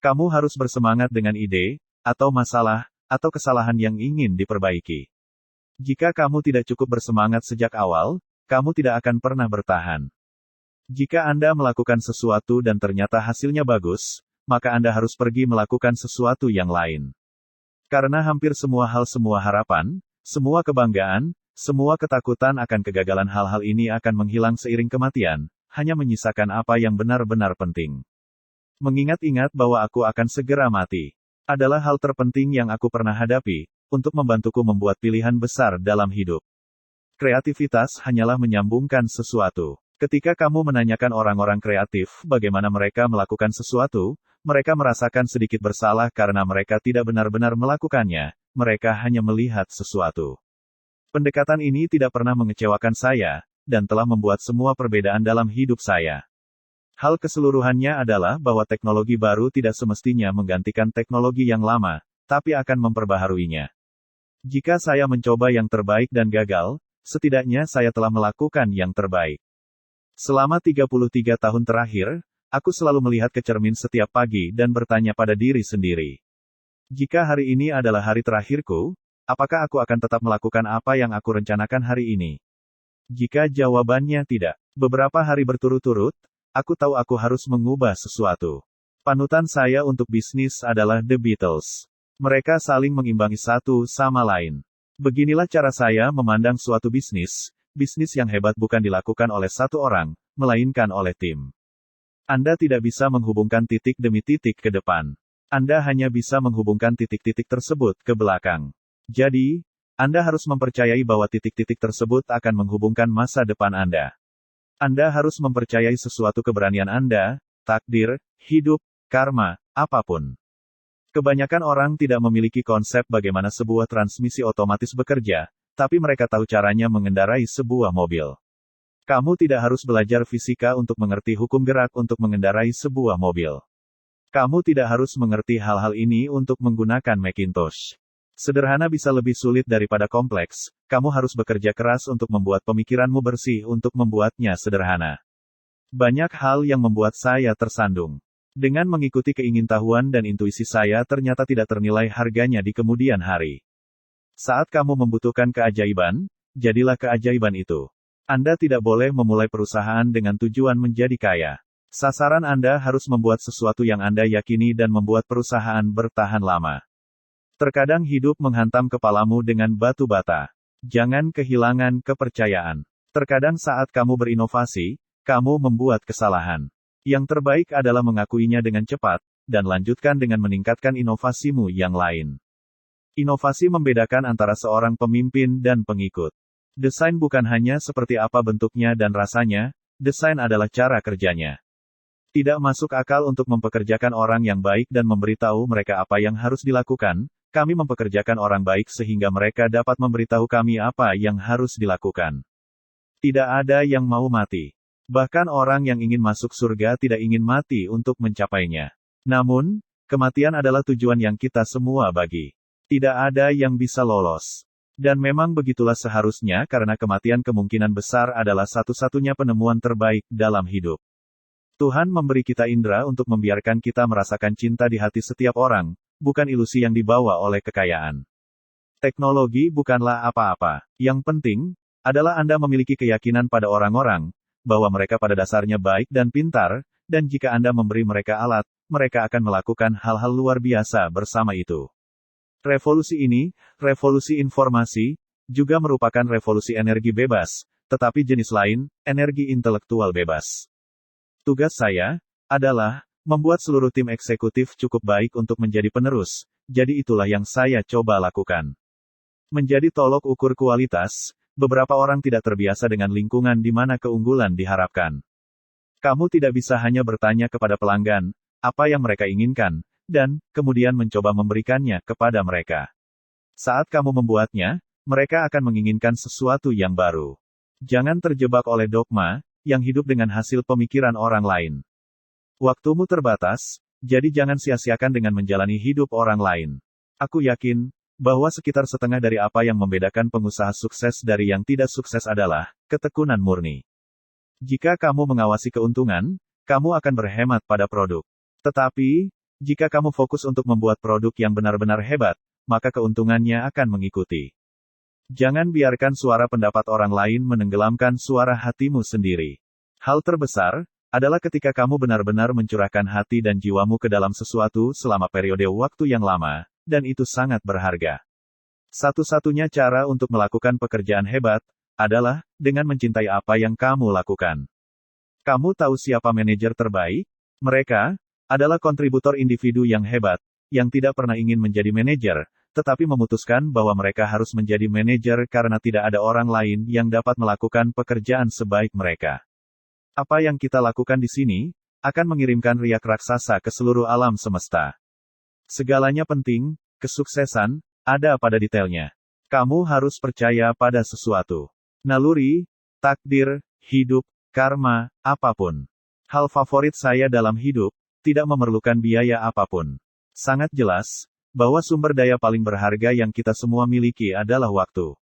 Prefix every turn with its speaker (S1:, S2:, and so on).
S1: Kamu harus bersemangat dengan ide, atau masalah, atau kesalahan yang ingin diperbaiki. Jika kamu tidak cukup bersemangat sejak awal, kamu tidak akan pernah bertahan. Jika Anda melakukan sesuatu dan ternyata hasilnya bagus, maka Anda harus pergi melakukan sesuatu yang lain. Karena hampir semua hal, semua harapan, semua kebanggaan, semua ketakutan akan kegagalan, hal-hal ini akan menghilang seiring kematian, hanya menyisakan apa yang benar-benar penting. Mengingat-ingat bahwa aku akan segera mati, adalah hal terpenting yang aku pernah hadapi, untuk membantuku membuat pilihan besar dalam hidup. Kreativitas hanyalah menyambungkan sesuatu. Ketika kamu menanyakan orang-orang kreatif bagaimana mereka melakukan sesuatu, mereka merasakan sedikit bersalah karena mereka tidak benar-benar melakukannya, mereka hanya melihat sesuatu. Pendekatan ini tidak pernah mengecewakan saya, dan telah membuat semua perbedaan dalam hidup saya. Hal keseluruhannya adalah bahwa teknologi baru tidak semestinya menggantikan teknologi yang lama, tapi akan memperbaharuinya. Jika saya mencoba yang terbaik dan gagal, setidaknya saya telah melakukan yang terbaik. Selama 33 tahun terakhir, aku selalu melihat ke cermin setiap pagi dan bertanya pada diri sendiri. Jika hari ini adalah hari terakhirku, apakah aku akan tetap melakukan apa yang aku rencanakan hari ini? Jika jawabannya tidak, beberapa hari berturut-turut, aku tahu aku harus mengubah sesuatu. Panutan saya untuk bisnis adalah The Beatles. Mereka saling mengimbangi satu sama lain. Beginilah cara saya memandang suatu bisnis. Bisnis yang hebat bukan dilakukan oleh satu orang, melainkan oleh tim. Anda tidak bisa menghubungkan titik demi titik ke depan. Anda hanya bisa menghubungkan titik-titik tersebut ke belakang. Jadi, Anda harus mempercayai bahwa titik-titik tersebut akan menghubungkan masa depan Anda. Anda harus mempercayai sesuatu, keberanian Anda, takdir, hidup, karma, apapun. Kebanyakan orang tidak memiliki konsep bagaimana sebuah transmisi otomatis bekerja, tapi mereka tahu caranya mengendarai sebuah mobil. Kamu tidak harus belajar fisika untuk mengerti hukum gerak untuk mengendarai sebuah mobil. Kamu tidak harus mengerti hal-hal ini untuk menggunakan Macintosh. Sederhana bisa lebih sulit daripada kompleks, kamu harus bekerja keras untuk membuat pemikiranmu bersih untuk membuatnya sederhana. Banyak hal yang membuat saya tersandung. Dengan mengikuti keingintahuan dan intuisi saya ternyata tidak ternilai harganya di kemudian hari. Saat kamu membutuhkan keajaiban, jadilah keajaiban itu. Anda tidak boleh memulai perusahaan dengan tujuan menjadi kaya. Sasaran Anda harus membuat sesuatu yang Anda yakini dan membuat perusahaan bertahan lama. Terkadang hidup menghantam kepalamu dengan batu bata. Jangan kehilangan kepercayaan. Terkadang saat kamu berinovasi, kamu membuat kesalahan. Yang terbaik adalah mengakuinya dengan cepat, dan lanjutkan dengan meningkatkan inovasimu yang lain. Inovasi membedakan antara seorang pemimpin dan pengikut. Desain bukan hanya seperti apa bentuknya dan rasanya, desain adalah cara kerjanya. Tidak masuk akal untuk mempekerjakan orang yang baik dan memberitahu mereka apa yang harus dilakukan. Kami mempekerjakan orang baik sehingga mereka dapat memberitahu kami apa yang harus dilakukan. Tidak ada yang mau mati. Bahkan orang yang ingin masuk surga tidak ingin mati untuk mencapainya. Namun, kematian adalah tujuan yang kita semua bagi. Tidak ada yang bisa lolos. Dan memang begitulah seharusnya karena kematian kemungkinan besar adalah satu-satunya penemuan terbaik dalam hidup. Tuhan memberi kita indera untuk membiarkan kita merasakan cinta di hati setiap orang, bukan ilusi yang dibawa oleh kekayaan. Teknologi bukanlah apa-apa. Yang penting adalah Anda memiliki keyakinan pada orang-orang, bahwa mereka pada dasarnya baik dan pintar, dan jika Anda memberi mereka alat, mereka akan melakukan hal-hal luar biasa bersama itu. Revolusi ini, revolusi informasi, juga merupakan revolusi energi bebas, tetapi jenis lain, energi intelektual bebas. Tugas saya adalah membuat seluruh tim eksekutif cukup baik untuk menjadi penerus, jadi itulah yang saya coba lakukan. Menjadi tolok ukur kualitas. Beberapa orang tidak terbiasa dengan lingkungan di mana keunggulan diharapkan. Kamu tidak bisa hanya bertanya kepada pelanggan, apa yang mereka inginkan, dan kemudian mencoba memberikannya kepada mereka. Saat kamu membuatnya, mereka akan menginginkan sesuatu yang baru. Jangan terjebak oleh dogma, yang hidup dengan hasil pemikiran orang lain. Waktumu terbatas, jadi jangan sia-siakan dengan menjalani hidup orang lain. Aku yakin bahwa sekitar setengah dari apa yang membedakan pengusaha sukses dari yang tidak sukses adalah ketekunan murni. Jika kamu mengawasi keuntungan, kamu akan berhemat pada produk. Tetapi, Jika kamu fokus untuk membuat produk yang benar-benar hebat, maka keuntungannya akan mengikuti. Jangan biarkan suara pendapat orang lain menenggelamkan suara hatimu sendiri. Hal terbesar adalah ketika kamu benar-benar mencurahkan hati dan jiwamu ke dalam sesuatu selama periode waktu yang lama, dan itu sangat berharga. Satu-satunya cara untuk melakukan pekerjaan hebat adalah dengan mencintai apa yang kamu lakukan. Kamu tahu siapa manajer terbaik? Mereka adalah kontributor individu yang hebat, yang tidak pernah ingin menjadi manajer, tetapi memutuskan bahwa mereka harus menjadi manajer karena tidak ada orang lain yang dapat melakukan pekerjaan sebaik mereka. Apa yang kita lakukan di sini akan mengirimkan riak raksasa ke seluruh alam semesta. Segalanya penting, kesuksesan ada pada detailnya. Kamu harus percaya pada sesuatu. Naluri, takdir, hidup, karma, apapun. Hal favorit saya dalam hidup tidak memerlukan biaya apapun. Sangat jelas bahwa sumber daya paling berharga yang kita semua miliki adalah waktu.